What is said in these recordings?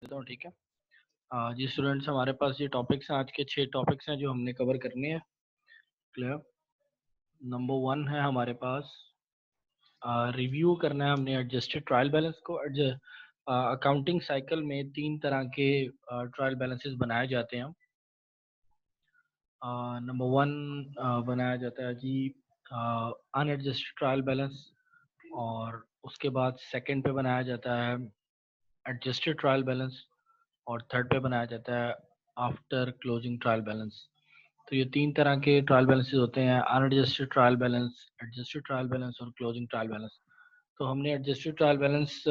देता हूँ, ठीक है। जी स्टूडेंट्स, हमारे पास ये टॉपिक्स हैं, आज के 6 टॉपिक्स हैं जो हमने कवर करने हैं। क्लियर। नंबर 1 है हमारे पास रिव्यू करना है हमने एडजस्टेड ट्रायल बैलेंस को। अकाउंटिंग साइकिल में 3 तरह के ट्रायल बैलेंसेस बनाए जाते हैं। नंबर 1 बनाया जाता है जी अनएडजस्टेड ट्रायल बैलेंस, और उसके बाद सेकंड पे बनाया जाता है एडजस्टेड ट्रायल बैलेंस, और थर्ड पे बनाया जाता है आफ्टर क्लोजिंग ट्रायल बैलेंस। तो ये 3 तरह के ट्रायल बैलेंसेस होते हैं, unadjusted trial balance, adjusted trial balance और क्लोजिंग ट्रायल बैलेंस। तो हमने एडजस्टेड ट्रायल बैलेंस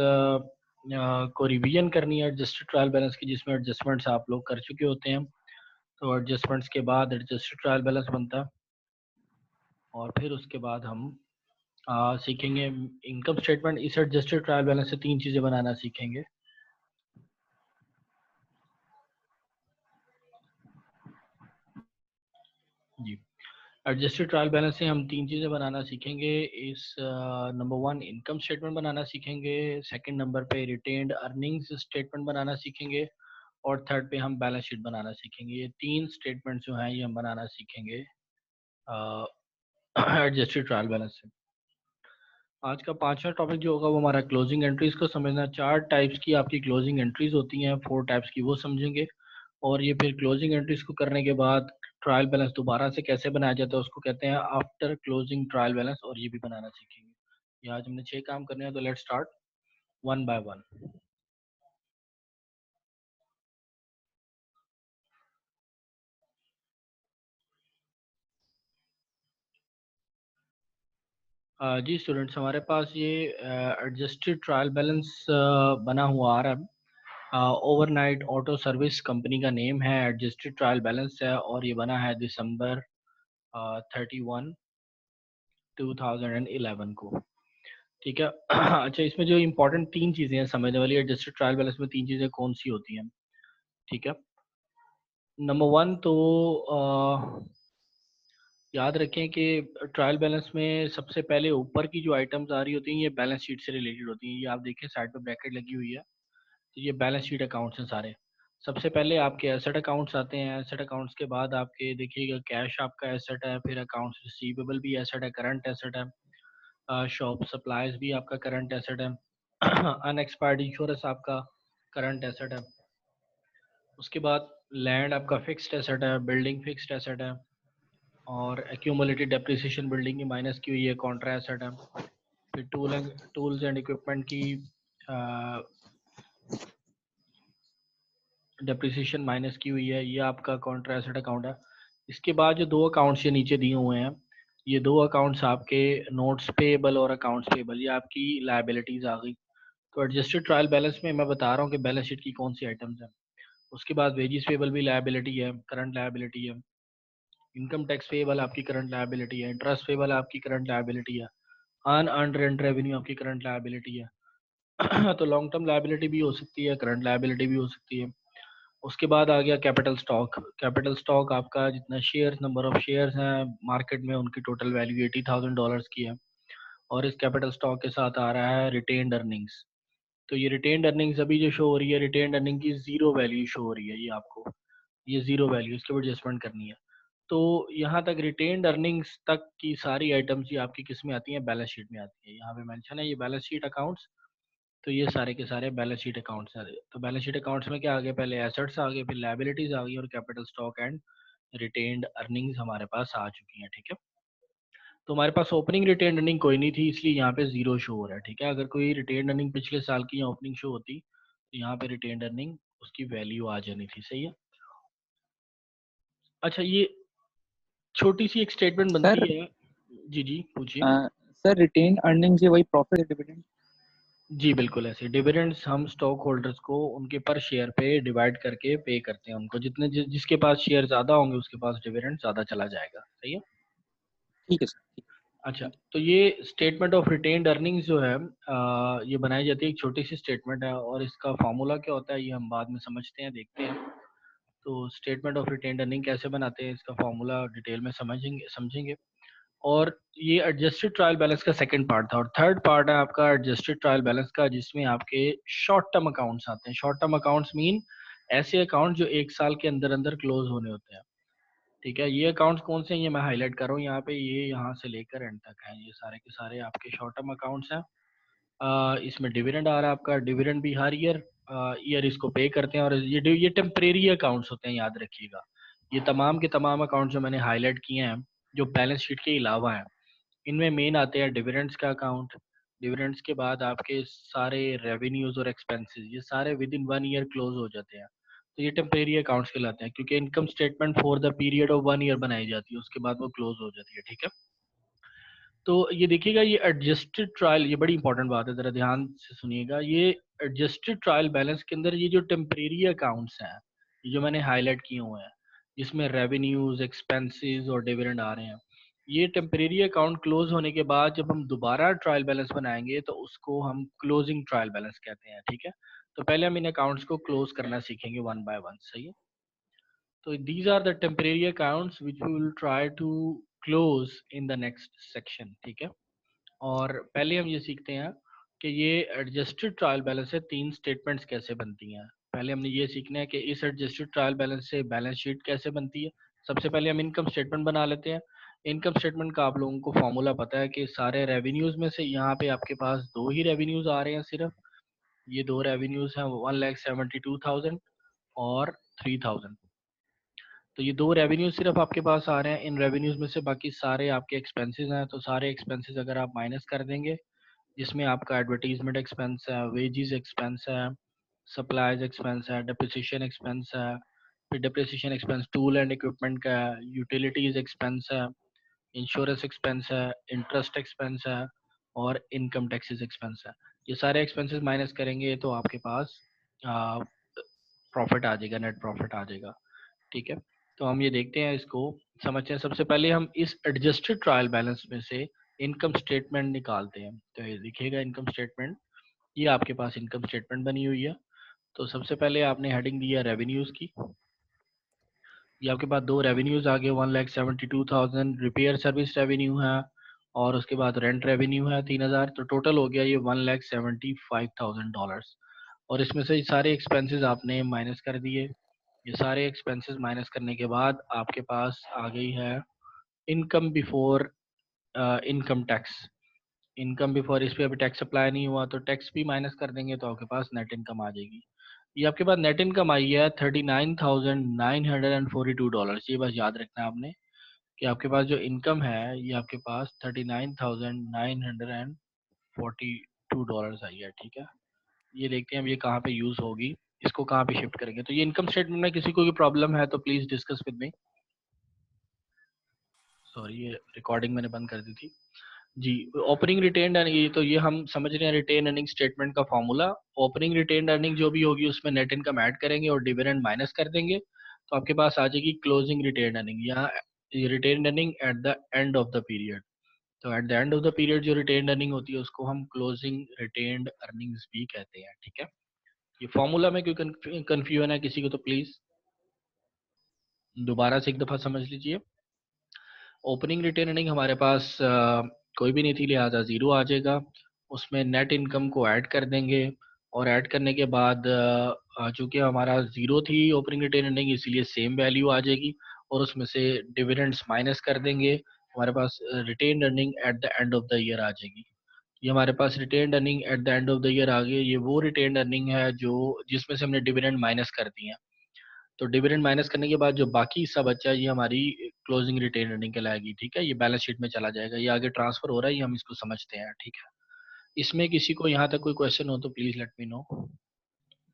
को रिवीजन करनी है एडजस्टेड ट्रायल बैलेंस की, जिसमें एडजस्टमेंट्स आप लोग कर चुके होते हैं। तो एडजस्टमेंट्स के बाद एडजस्टेड ट्रायल बैलेंस बनता है, और फिर उसके बाद हम सीखेंगे इनकम स्टेटमेंट। इस एडजस्टेड ट्रायल बैलेंस से 3 चीज़ें बनाना सीखेंगे। जी, एडजस्टेड ट्रायल बैलेंस से हम 3 चीज़ें बनाना सीखेंगे। इस नंबर 1 इनकम स्टेटमेंट बनाना सीखेंगे, सेकंड नंबर पे रिटेन्ड अर्निंग्स स्टेटमेंट बनाना सीखेंगे, और थर्ड पे हम बैलेंस शीट बनाना सीखेंगे। ये 3 स्टेटमेंट जो हैं ये हम बनाना सीखेंगे एडजस्टेड ट्रायल बैलेंस से। आज का 5वां टॉपिक जो होगा वो हमारा क्लोजिंग एंट्रीज को समझना। 4 टाइप्स की आपकी क्लोजिंग एंट्रीज होती हैं, 4 टाइप्स की वो समझेंगे। और ये फिर क्लोजिंग एंट्रीज को करने के बाद ट्रायल बैलेंस दोबारा से कैसे बनाया जाता है उसको कहते हैं आफ्टर क्लोजिंग ट्रायल बैलेंस, और ये भी बनाना सीखेंगे। ये आज हमने 6 काम करने हैं, तो let's start one by one. जी स्टूडेंट्स, हमारे पास ये एडजस्टेड ट्रायल बैलेंस बना हुआ आ रहा है। ओवरनाइट ऑटो सर्विस कंपनी का नेम है, एडजस्टेड ट्रायल बैलेंस है, और ये बना है दिसंबर 31 2011 को, ठीक है। अच्छा, इसमें जो इम्पोर्टेंट 3 चीज़ें हैं समझने वाली, एडजस्टेड ट्रायल बैलेंस में 3 चीज़ें कौन सी होती हैं, ठीक है। नंबर 1 तो याद रखें कि ट्रायल बैलेंस में सबसे पहले ऊपर की जो आइटम्स आ रही होती हैं ये बैलेंस शीट से रिलेटेड होती हैं। ये आप देखें साइड पे ब्रैकेट लगी हुई है, तो ये बैलेंस शीट अकाउंट्स हैं सारे। सबसे पहले आपके एसेट अकाउंट्स आते हैं, एसेट अकाउंट्स के बाद आपके देखिएगा कैश आपका एसेट है, फिर अकाउंट्स रिसीवेबल भी एसेट है, करंट एसेट है, शॉप सप्लाईज भी आपका करंट एसेट है, अनएक्सपायर्ड इंश्योरेंस आपका करंट एसेट है। उसके बाद लैंड आपका फिक्स्ड एसेट है, बिल्डिंग फिक्स्ड एसेट है, और एक्यूमुलेटेड डेप्रिसिएशन बिल्डिंग की माइनस की हुई है, कॉन्ट्रा एसेट है। फिर टूल्स एंड इक्विपमेंट की डेप्रिसिएशन माइनस की हुई है, ये आपका कॉन्ट्रा एसेट अकाउंट है। इसके बाद जो 2 अकाउंट्स ये नीचे दिए हुए हैं, ये 2 अकाउंट्स आपके नोट्स पेएबल और अकाउंट्स पेएबल, ये आपकी लायबिलिटीज आ गई। तो एडजस्टेड ट्रायल बैलेंस में मैं बता रहा हूँ कि बैलेंस शीट की कौन सी आइटम्स हैं। उसके बाद वेजिस पेएबल भी लायबिलिटी है, करंट लायबिलिटी है। इनकम टैक्स पेएबल आपकी करंट लायबिलिटी है, इंटरेस्ट पेएबल आपकी करंट लायबिलिटी है, अनअर्न्ड रेंट रेवेन्यू आपकी करंट लायबिलिटी है। तो लॉन्ग टर्म लायबिलिटी भी हो सकती है, करंट लायबिलिटी भी हो सकती है। उसके बाद आ गया कैपिटल स्टॉक। कैपिटल स्टॉक आपका जितना शेयर्स, नंबर ऑफ शेयर्स हैं मार्केट में, उनकी टोटल वैल्यू $80,000 की है। और इस कैपिटल स्टॉक के साथ आ रहा है रिटेन्ड अर्निंग्स। तो ये रिटेन्ड अर्निंग्स अभी जो शो हो रही है, रिटेन्ड अर्निंग की 0 वैल्यू शो हो रही है, ये आपको ये 0 वैल्यू, इसके ऊपर एडजस्टमेंट करनी है। तो यहाँ तक रिटेन्ड अर्निंग्स तक की सारी आइटम्स ये आपकी किस में आती हैं, बैलेंस शीट में आती है। यहाँ पे मेंशन है ये बैलेंस शीट अकाउंट्स, तो ये सारे के सारे बैलेंस शीट अकाउंट्स हैं। तो बैलेंस शीट अकाउंट्स में क्या आ गया, पहले एसेट्स आ गए, फिर लायबिलिटीज आ गई, और capital stock and retained earnings हमारे पास आ चुकी हैं, ठीक है। तो हमारे पास ओपनिंग रिटेन्ड अर्निंग कोई नहीं थी, इसलिए यहाँ पे 0 शो हो रहा है, ठीक है। अगर कोई रिटेन्ड अर्निंग पिछले साल की ओपनिंग शो होती तो यहाँ पे रिटेन्ड अर्निंग उसकी वैल्यू आ जानी थी, सही है। अच्छा, ये छोटी सी एक स्टेटमेंट बनती सर है। जी जी पूछिए। सर रिटेन अर्निंग से वही प्रॉफिट डिविडेंड। जी बिल्कुल, ऐसे डिविडेंड्स हम स्टॉक होल्डर्स को उनके पर शेयर पे डिवाइड करके पे करते हैं उनको, जितने जिसके पास शेयर ज़्यादा होंगे उसके पास डिविडेंड ज़्यादा चला जाएगा, सही है। ठीक है सर, ठीक अच्छा, है। तो ये स्टेटमेंट ऑफ रिटेन्ड अर्निंग्स जो है ये बनाई जाती है, एक छोटी सी स्टेटमेंट है, और इसका फार्मूला क्या होता है ये हम बाद में समझते हैं, देखते हैं। तो स्टेटमेंट ऑफ रिटेन्ड अर्निंग कैसे बनाते हैं, इसका फार्मूला डिटेल में समझेंगे। और ये एडजस्टेड ट्रायल बैलेंस का सेकंड पार्ट था। और थर्ड पार्ट है आपका एडजस्टेड ट्रायल बैलेंस का, जिसमें आपके शॉर्ट टर्म अकाउंट्स आते हैं। शॉर्ट टर्म अकाउंट्स मीन ऐसे अकाउंट जो एक साल के अंदर अंदर क्लोज होने होते हैं। ठीक है, ये अकाउंट्स कौन से हैं ये मैं हाईलाइट कर रहा हूँ यहाँ पे, ये यहाँ से लेकर एंड तक हैं, ये सारे के सारे आपके शॉर्ट टर्म अकाउंट्स हैं। इसमें डिविडेंड आ रहा है आपका, डिविडेंड भी हर ईयर इसको पे करते हैं। और ये टेम्परेरी अकाउंट्स होते हैं, याद रखिएगा। ये तमाम के तमाम अकाउंट जो मैंने हाईलाइट किए हैं जो बैलेंस शीट के अलावा हैं, इनमें मेन आते हैं डिविडेंड्स का अकाउंट। डिविडेंड्स के बाद आपके सारे रेवेन्यूज और एक्सपेंसेस, ये सारे विद इन 1 ईयर क्लोज हो जाते हैं। तो ये टेम्परेरी अकाउंट्स कहलाते हैं, क्योंकि income statement for the period of 1 year बनाई जाती है, उसके बाद वो क्लोज हो जाती है। ठीक है, तो ये देखिएगा, ये एडजस्टेड ट्रायल, ये बड़ी इंपॉर्टेंट बात है, जरा ध्यान से सुनिएगा। ये एडजस्टेड ट्रायल बैलेंस के अंदर ये जो टेम्परेरी अकाउंट्स हैं, ये जो मैंने हाईलाइट किए हुए हैं, जिसमें रेवेन्यूज, एक्सपेंसेस और डिविडेंड आ रहे हैं, ये टेम्परेरी अकाउंट क्लोज होने के बाद जब हम दोबारा ट्रायल बैलेंस बनाएंगे तो उसको हम क्लोजिंग ट्रायल बैलेंस कहते हैं। ठीक है, तो पहले हम इन अकाउंट्स को क्लोज करना सीखेंगे वन बाय वन। सही है, तो these are the temporary accounts which we will try to close in the next section। ठीक है, और पहले हम ये सीखते हैं कि ये एडजस्टेड ट्रायल बैलेंस से तीन स्टेटमेंट्स कैसे बनती हैं। पहले हमने ये सीखना है कि इस एडजस्टेड ट्रायल बैलेंस से बैलेंस शीट कैसे बनती है। सबसे पहले हम इनकम स्टेटमेंट बना लेते हैं। इनकम स्टेटमेंट का आप लोगों को फॉर्मूला पता है कि सारे रेवेन्यूज में से यहाँ पे आपके पास दो ही रेवेन्यूज आ रहे हैं सिर्फ। ये दो रेवेन्यूज हैं, 1,72,000 और 3,000। तो ये दो रेवेन्यूज सिर्फ आपके पास आ रहे हैं। इन रेवेन्यूज में से बाकी सारे आपके एक्सपेंसेस हैं। तो सारे एक्सपेंसेस अगर आप माइनस कर देंगे, जिसमें आपका एडवर्टीजमेंट एक्सपेंस है, वेजेस एक्सपेंस है, सप्लाईज एक्सपेंस है, डिप्रिसिएशन एक्सपेंस है, फिर depreciation expense tool and equipment का है, यूटिलिटीज एक्सपेंस है, इंश्योरेंस एक्सपेंस है, इंटरेस्ट एक्सपेंस है, और इनकम टैक्सेस एक्सपेंस है। ये सारे एक्सपेंसेस माइनस करेंगे तो आपके पास प्रॉफिट आ जाएगा, नेट प्रॉफिट आ जाएगा। ठीक है, तो हम ये देखते हैं, इसको समझते हैं। सबसे पहले हम इस एडजस्टेड ट्रायल बैलेंस में से इनकम स्टेटमेंट निकालते हैं। तो ये देखिएगा इनकम स्टेटमेंट, ये आपके पास इनकम स्टेटमेंट बनी हुई है। तो सबसे पहले आपने हेडिंग दी है रेवेन्यूज की। ये आपके पास दो रेवेन्यूज आ गए, 1,72,000 रिपेयर सर्विस रेवेन्यू है, और उसके बाद रेंट रेवेन्यू है 3,000। तो टोटल हो गया ये $1,75,000। और इसमें से सारे एक्सपेंसेस आपने माइनस कर दिए। ये सारे एक्सपेंसेस माइनस करने के बाद आपके पास आ गई है income before income tax. Income before, इस पे अभी टैक्स अप्लाई नहीं हुआ, तो टैक्स भी माइनस कर देंगे तो आपके पास नेट इनकम आ जाएगी। ये आपके पास नेट इनकम आई है $39,942। ये बस याद रखना है आपने कि आपके पास जो इनकम है ये आपके पास $39,942 आई है। ठीक है, ये देखते हैं अब ये कहाँ पे यूज होगी, इसको कहाँ पे शिफ्ट करेंगे। तो ये इनकम स्टेटमेंट में किसी को भी प्रॉब्लम है तो please discuss with me. Sorry, ये रिकॉर्डिंग मैंने बंद कर दी थी जी। ओपनिंग रिटेन्ड अर्निंग, ये तो ये हम समझ रहे हैं रिटेन अर्निंग स्टेटमेंट का फॉर्मूला। ओपनिंग रिटेन्ड अर्निंग जो भी होगी उसमें नेट इनकम ऐड करेंगे और डिविडेंड माइनस कर देंगे, तो आपके पास आ जाएगी क्लोजिंग रिटेन्ड अर्निंग, या retained earning at the end of the period. तो at the end of the period जो रिटेन्ड अर्निंग होती है उसको हम क्लोजिंग रिटेन्ड अर्निंग्स भी कहते हैं। ठीक है, ये फॉर्मूला में कोई कंफ्यूजन है किसी को तो प्लीज दोबारा से एक दफा समझ लीजिए। ओपनिंग रिटेन अर्निंग हमारे पास कोई भी नहीं थी, लिहाजा ज़ीरो आ जाएगा। उसमें नेट इनकम को ऐड कर देंगे, और ऐड करने के बाद चूँकि हमारा ज़ीरो थी ओपनिंग रिटेन अर्निंग, इसीलिए सेम वैल्यू आ जाएगी। और उसमें से डिविडेंड्स माइनस कर देंगे, हमारे पास retained earning at the end of the year आ जाएगी। ये हमारे पास retained earning at the end of the year आ गई। ये वो रिटेन अर्निंग है जो जिसमें से हमने डिविडेंड माइनस कर दी है। तो डिविडेंड माइनस करने के बाद जो बाकी हिस्सा बचा है ये हमारी क्लोजिंग रिटेन अर्निंग कहलाएगी। ठीक है, ये बैलेंस शीट में चला जाएगा, ये आगे ट्रांसफर हो रहा है, ये हम इसको समझते हैं। ठीक है, इसमें किसी को यहाँ तक कोई क्वेश्चन हो तो please let me know.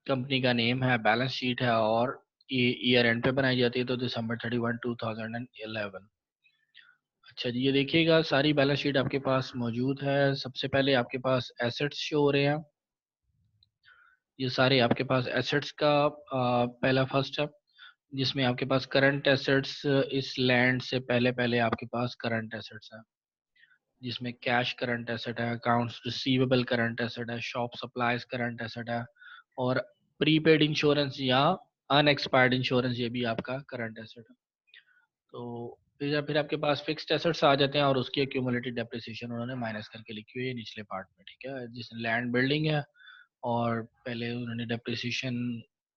Company का नेम है, बैलेंस शीट है, और ये ईयर एंड पे बनाई जाती है, तो December 31, 2011। अच्छा जी, ये देखिएगा सारी बैलेंस शीट आपके पास मौजूद है। सबसे पहले आपके पास एसेट्स शो हो रहे हैं, ये सारे आपके पास एसेट्स का पहला फर्स्ट है, जिसमें आपके पास करंट एसेट्स, इस लैंड से पहले पहले आपके पास करंट एसेट्स है, जिसमें कैश करंट एसेट है, अकाउंट्स रिसीवेबल करंट एसेट है, शॉप सप्लाईज करंट एसेट है, और प्रीपेड इंश्योरेंस या अनएक्सपायर्ड इंश्योरेंस ये भी आपका करंट एसेट है। तो फिर आपके पास फिक्स्ड एसेट्स आ जाते हैं और उसकी एक्यूमुलेटेड डेप्रिसिएशन उन्होंने माइनस करके लिखी हुई है निचले पार्ट में, ठीक है। जिसमें लैंड बिल्डिंग है और पहले उन्होंने डेप्रिसिएशन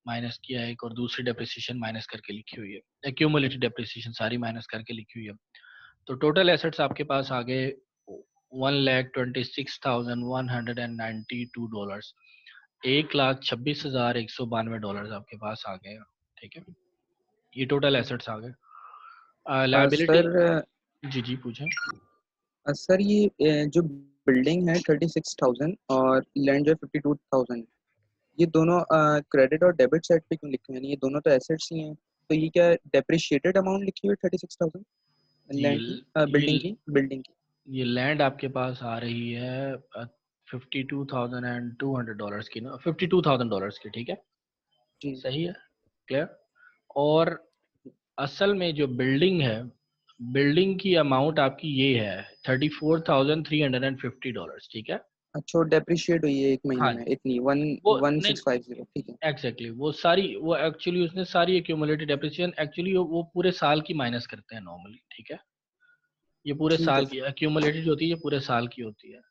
माइनस किया है एक, और दूसरी डेप्रिसिएशन माइनस करके लिखी हुई है, एक्यूमुलेटेड डेप्रिसिएशन सारी माइनस करके लिखी हुई है। तो टोटल एसेट्स आपके पास आ गए $1,26,192, $1,26,192 आपके पास आ गए, ठीक है। ये टोटल एसेट्स आ गए। लायबिलिटी, सर जी जी पूछें। सर ये जो बिल्डिंग है 36,000 और लैंड जो है 52,000, ये दोनों क्रेडिट और डेबिट साइड पे क्यों लिखे हैं? ये दोनों तो एसेट्स ही हैं, तो ये क्या डेप्रिशिएटेड अमाउंट लिखी हुई है 36,000 ये लैंड की, ये बिल्डिंग की? ये लैंड आपके पास आ रही है $52,200 की ना, $52,000 की, ठीक है, जी सही है, क्लियर। और असल में जो बिल्डिंग है, बिल्डिंग की अमाउंट आपकी ये है $34,350, ठीक है। अच्छा, डेप्रिशिएट हुई है एक महीने हाँ में जी, इतनी, वन वो वन नहीं, सिक्स फाइव जीरो ठीक है। एग्जैक्टली वो सारी, वो एक्चुअली उसने सारी एक्यूमुलेटेड डेप्रिसिएशन एक्चुअली वो पूरे साल की माइनस करते हैं नॉर्मली, ठीक है। ये पूरे ठीक है साल सर। की एक्यूमुलेटेड होती है, ये पूरे साल की होती है,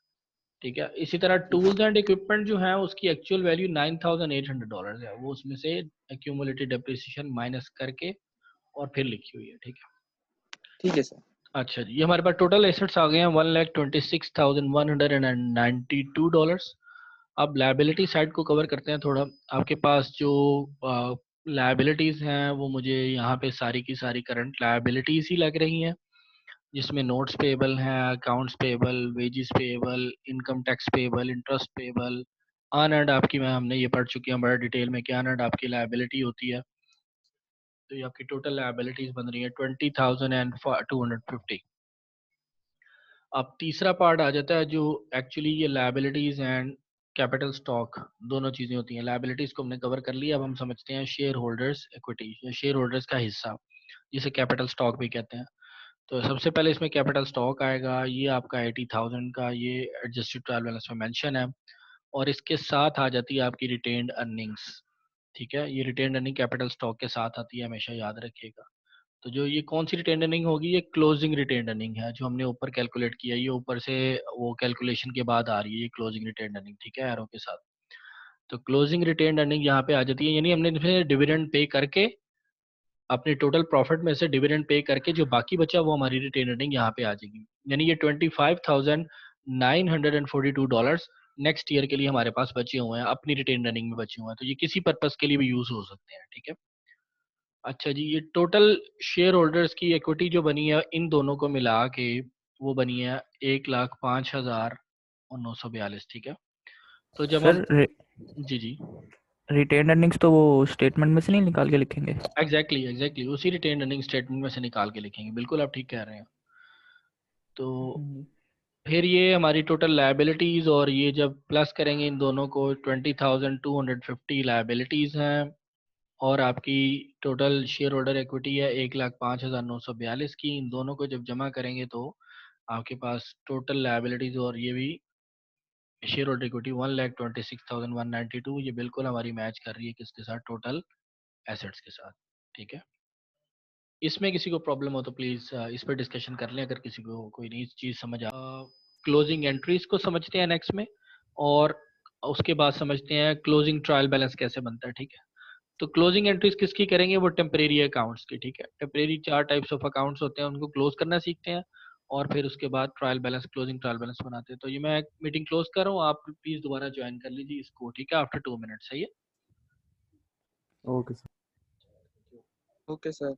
ठीक है। इसी तरह जी टूल्स एंड इक्विपमेंट जो है उसकी एक्चुअल वैल्यू $9,800 है, वो उसमें से एक्यूमुलेटेड डेप्रिसिएशन माइनस करके और फिर लिखी हुई है, ठीक है। ठीक है सर। अच्छा जी, ये हमारे पास टोटल एसेट्स आ गए हैं $1,26,192। अब लायबिलिटी साइड को कवर करते हैं थोड़ा। आपके पास जो लायबिलिटीज हैं वो मुझे यहाँ पे सारी की सारी करंट लायबिलिटीज ही लग रही हैं, जिसमें नोट्स पेबल हैं, accounts payable, wages payable, income tax payable, interest payable, unearned आपकी, मैं हमने ये पढ़ चुके हैं बड़ा डिटेल में कि अनअर्न्ड आपकी लायबिलिटी होती है। तो ये आपकी टोटल लायबिलिटीज बन रही है 20,250। अब तीसरा पार्ट आ जाता है जो एक्चुअली ये लायबिलिटीज एंड कैपिटल स्टॉक दोनों चीजें होती हैं। लायबिलिटीज को हमने कवर कर लिया, अब हम समझते हैं शेयर होल्डर्स इक्विटी या शेयर होल्डर्स का हिस्सा, जिसे कैपिटल स्टॉक भी कहते हैं। तो सबसे पहले इसमें कैपिटल स्टॉक आएगा, ये आपका 80,000 का, ये एडजस्टेड ट्रायल बैलेंस में मेंशन है। और इसके साथ आ जाती है आपकी रिटेन्ड अर्निंग्स, ठीक है। ये रिटेन्ड अर्निंग कैपिटल स्टॉक के साथ आती है, हमेशा याद रखिएगा। तो जो ये कौन सी रिटेन्ड अर्निंग होगी, ये क्लोजिंग रिटेन्ड अर्निंग है, जो हमने ऊपर कैलकुलेट किया, ये ऊपर से वो कैलकुलेशन के बाद आ रही है ये क्लोजिंग रिटेन्ड अर्निंग, ठीक है, एरो के साथ। तो क्लोजिंग रिटेन्ड अर्निंग यहाँ पे आ जाती है, यानी हमने इसमें डिविडेंड पे करके अपने टोटल प्रॉफिट में से डिविडेंड पे करके जो बाकी बचा वो हमारी रिटेन अर्निंग यहाँ पे आ जाएगी। यानी ये $25,942 नेक्स्ट ईयर के लिए हमारे पास बचे हुए हैं, अपनी रिटेन अर्निंग में बचे हुए हैं। तो ये किसी पर्पस के लिए भी यूज हो सकते हैं, ठीक है। अच्छा जी, ये टोटल शेयर होल्डर्स की इक्विटी जो बनी है इन दोनों को मिला के वो बनी है 1,05,942, ठीक है। तो जब हम, सर जी जी, रिटेन अर्निंग्स तो वो स्टेटमेंट में से नहीं निकाल के लिखेंगे? एग्जैक्टली उसी रिटेन अर्निंग स्टेटमेंट में से निकाल के लिखेंगे, बिल्कुल आप ठीक कह रहे हैं। तो फिर ये हमारी टोटल लायबिलिटीज, और ये जब प्लस करेंगे इन दोनों को 20,250 लायबिलिटीज हैं, और आपकी टोटल शेयर होल्डर इक्विटी है 1,05,942 की। इन दोनों को जब जमा करेंगे तो आपके पास टोटल लायबिलिटीज और ये भी शेयर होल्डर इक्विटी 1,26,192, ये बिल्कुल हमारी मैच कर रही है किसके साथ, टोटल एसेट्स के साथ, ठीक है। इसमें किसी को प्रॉब्लम हो तो प्लीज इस पर डिस्कशन कर लें, अगर किसी को कोई नई चीज समझ आ। क्लोजिंग एंट्रीज को समझते हैं नेक्स्ट में, और उसके बाद समझते हैं क्लोजिंग ट्रायल बैलेंस कैसे बनता है, ठीक है। तो क्लोजिंग एंट्रीज किसकी करेंगे, वो टेम्परेरी अकाउंट्स की, ठीक है। टेम्परेरी 4 टाइप्स ऑफ अकाउंट्स होते हैं, उनको क्लोज करना सीखते हैं, और फिर उसके बाद trial balance, closing trial balance बनाते हैं। तो ये मैं मीटिंग क्लोज कर रहा हूँ, आप प्लीज दोबारा ज्वाइन कर लीजिए इसको, ठीक है, आफ्टर 2 मिनट, सही है। Okay sir. Okay sir.